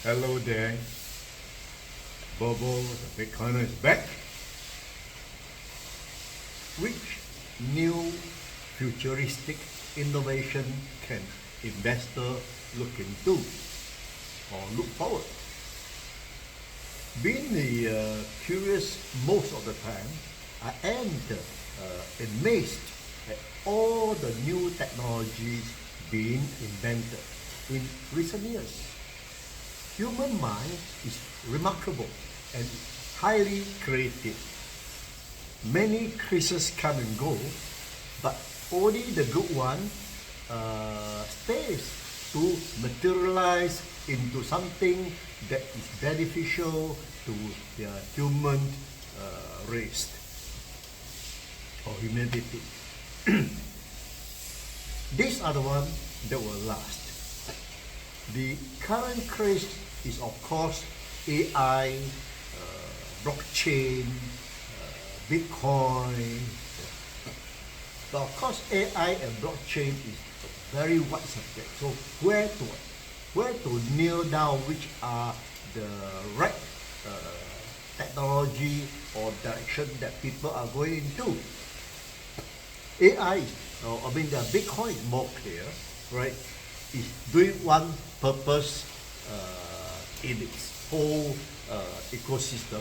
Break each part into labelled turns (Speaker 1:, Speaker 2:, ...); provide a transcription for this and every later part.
Speaker 1: Hello there, BoBo the Bitcoiner is back. Which new futuristic innovation can investor look into or look forward? Being curious most of the time, I am amazed at all the new technologies being invented in recent years. Human mind is remarkable and highly creative. Many crazes come and go, but only the good one stays to materialize into something that is beneficial to the human race or humanity. These are the ones that will last. The current craze is of course AI, blockchain, Bitcoin. But of course AI and blockchain is a very wide subject. So where to nail down which are the right technology or direction that people are going into? AI, the Bitcoin is more clear, right? Is doing one purpose in its whole ecosystem.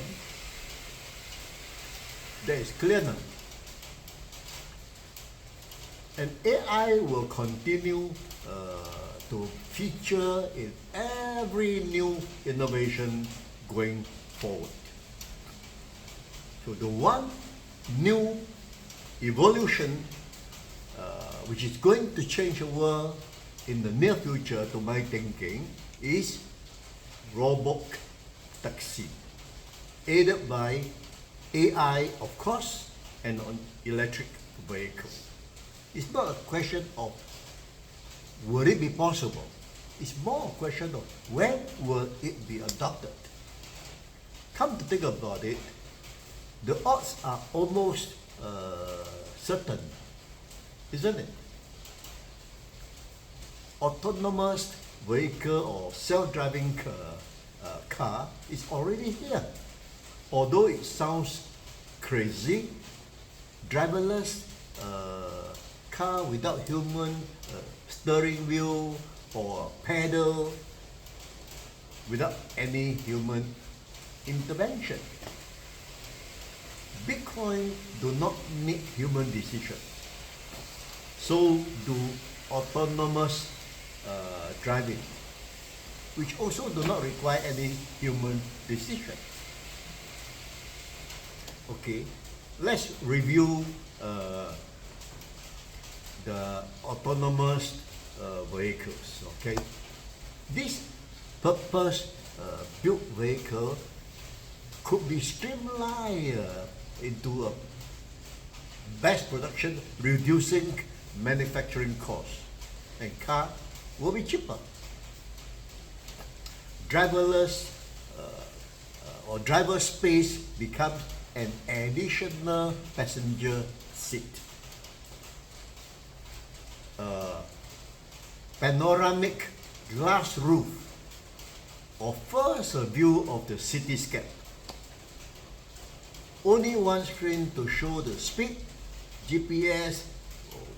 Speaker 1: That is clear now. And AI will continue to feature in every new innovation going forward. So the one new evolution which is going to change the world in the near future, to my thinking, is robot taxi, aided by AI, of course, and on electric vehicle. It's not a question of will it be possible. It's more a question of when will it be adopted. Come to think about it, the odds are almost certain, isn't it? Autonomous vehicle or self-driving car is already here. Although it sounds crazy, driverless car without human steering wheel or pedal, without any human intervention. Bitcoin do not need human decision. So do autonomous driving, which also do not require any human decision. Okay, let's review the autonomous vehicles. Okay, this purpose built vehicle could be streamlined into a mass production, reducing manufacturing costs, and car will be cheaper. Driverless or driver space becomes an additional passenger seat. Panoramic glass roof offers a view of the cityscape. Only one screen to show the speed, GPS,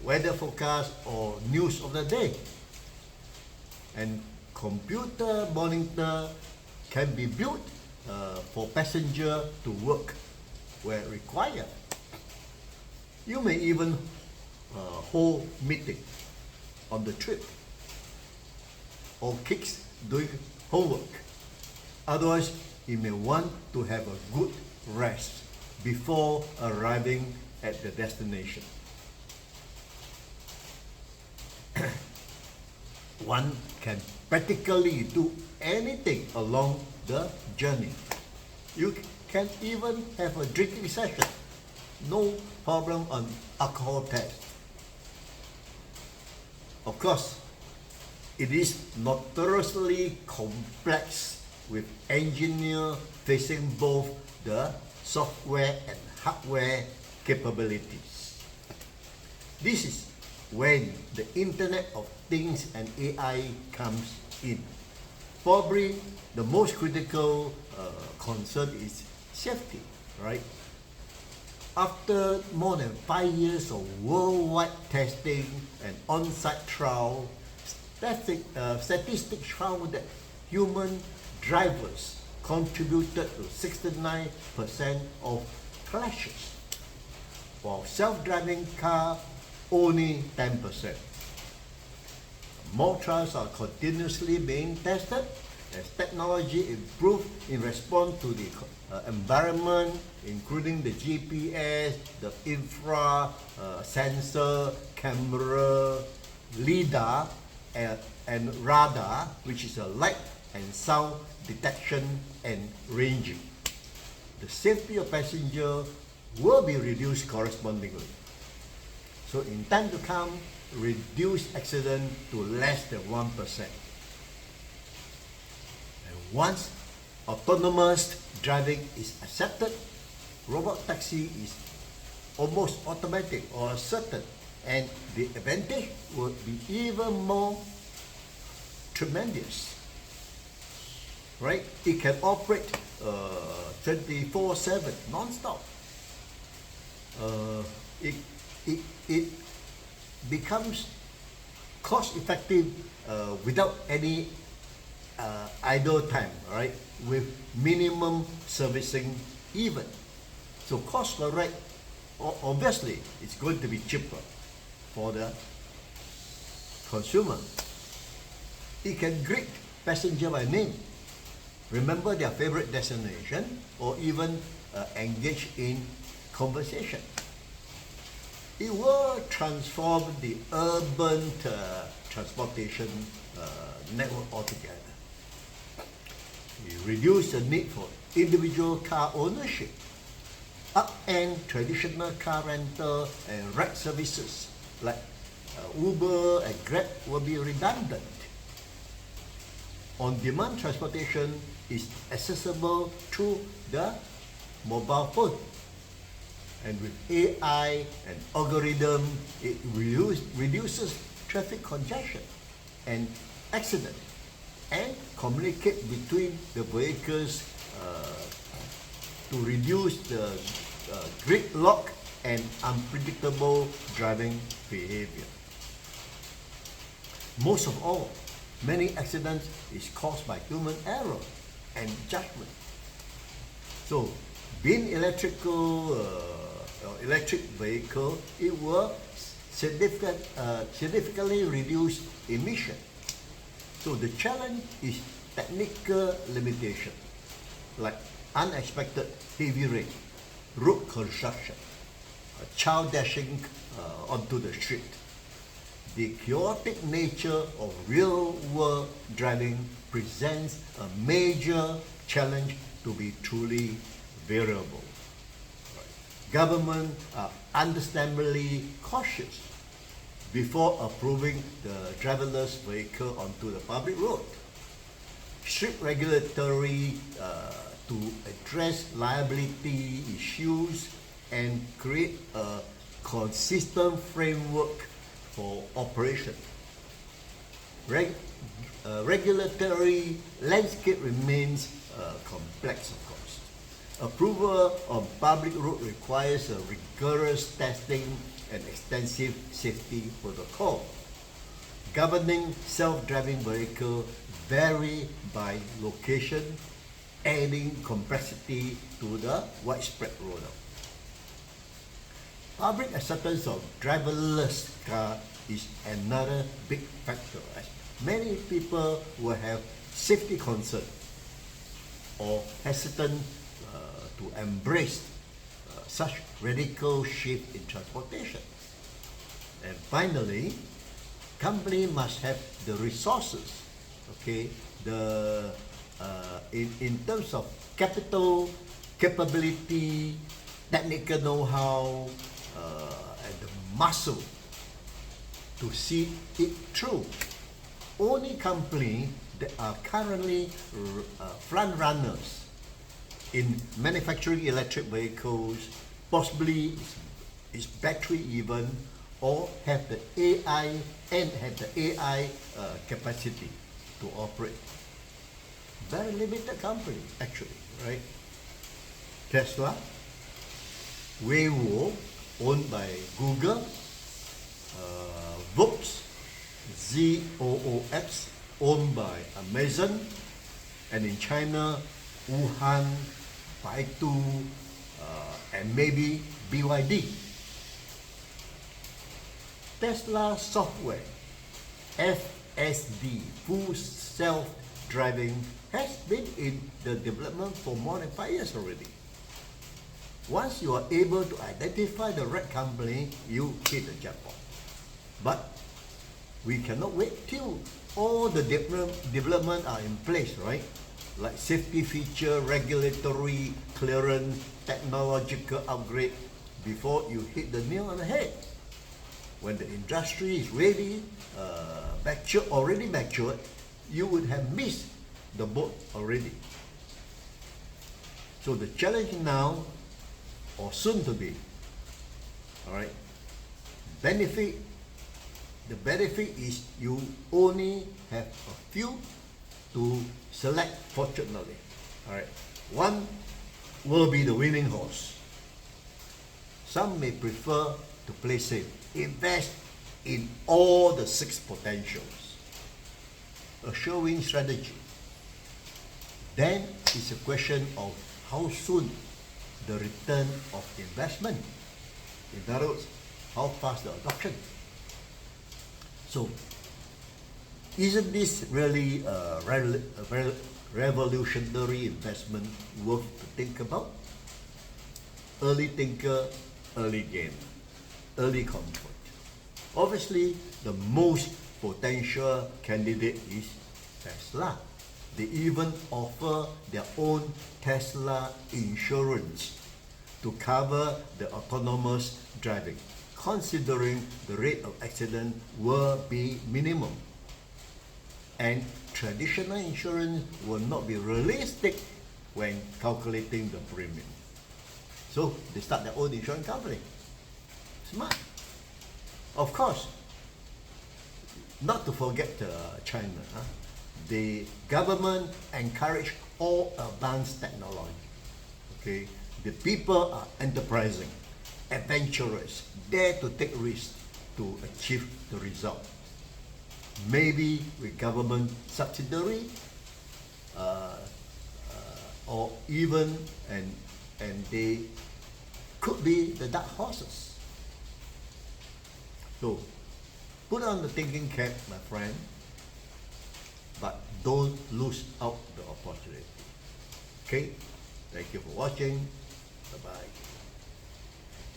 Speaker 1: weather forecast, or news of the day. And computer monitor can be built for passenger to work where required. You may even hold meeting on the trip, or kids doing homework. Otherwise, you may want to have a good rest before arriving at the destination. One can practically do anything along the journey. You can even have a drinking session. No problem on alcohol test. Of course, it is notoriously complex with engineers facing both the software and hardware capabilities. This is when the Internet of Things and AI comes in. probably the most critical concern is safety, right? After more than 5 years of worldwide testing and on-site trial, statistics found that human drivers contributed to 69% of crashes, while self-driving car only 10%. More trials are continuously being tested as technology improves in response to the environment, including the GPS, the infra, sensor, camera, LIDAR, and radar, which is a light and sound detection and ranging. The safety of passengers will be reduced correspondingly. So in time to come, reduce accident to less than 1%. And once autonomous driving is accepted, robot taxi is almost automatic or certain, and the advantage would be even more tremendous. Right? It can operate 24/7 non-stop. It becomes cost-effective without any idle time, right? With minimum servicing even. So cost per ride, obviously, it's going to be cheaper for the consumer. It can greet passenger by name, remember their favorite destination, or even engage in conversation. It will transform the urban transportation network altogether. It reduce the need for individual car ownership, upend traditional car rental and ride services like Uber and Grab will be redundant. On-demand transportation is accessible through the mobile phone. And with AI and algorithm, it reduces traffic congestion and accident, and communicate between the vehicles to reduce the gridlock and unpredictable driving behavior. Most of all, many accidents is caused by human error and judgment. So, being electric vehicle, it will significantly reduce emission. So the challenge is technical limitation, like unexpected heavy rain, road construction, a child dashing onto the street. The chaotic nature of real-world driving presents a major challenge to be truly variable. Government are understandably cautious before approving the driverless vehicle onto the public road. Strict regulatory to address liability issues and create a consistent framework for operation. Regulatory landscape remains complex, of course. Approval on public road requires a rigorous testing and extensive safety protocol. Governing self-driving vehicles vary by location, adding complexity to the widespread rollout. Public acceptance of driverless car is another big factor, as many people will have safety concern or hesitant to embrace such radical shift in transportation. And finally, company must have the resources, okay, in terms of capital, capability, technical know-how, and the muscle to see it through. Only companies that are currently front runners in manufacturing electric vehicles, possibly is battery even, or have the AI capacity to operate. Very limited company, actually, right? Tesla, Waymo, owned by Google, Vox, ZOOX, owned by Amazon, and in China, Wuhan, Baidu, and maybe BYD. Tesla software, FSD, full self-driving, has been in the development for more than 5 years already. Once you are able to identify the right company, you hit the jackpot. But we cannot wait till all the development are in place, right? Like safety feature, regulatory clearance, technological upgrade before you hit the nail on the head. When the industry is ready, already matured, you would have missed the boat already. So the challenge now, or soon to be, all right, the benefit is you only have a few to select, fortunately. All right, one will be the winning horse. Some may prefer to play safe, invest in all the 6 potentials, a sure win strategy. Then it's a question of how soon the return of investment. In other words, how fast the adoption. So, isn't this really a revolutionary investment worth to think about? Early thinker, early gain, early comfort. Obviously, the most potential candidate is Tesla. They even offer their own Tesla insurance to cover the autonomous driving, considering the rate of accident will be minimum. And traditional insurance will not be realistic when calculating the premium. So they start their own insurance company. Smart. Of course, not to forget China. The government encourage all advanced technology. Okay, the people are enterprising, adventurous, dare to take risks to achieve the result. Maybe with government subsidiary, or even and they could be the dark horses. So put on the thinking cap, my friend, but don't lose out the opportunity. Okay, thank you for watching.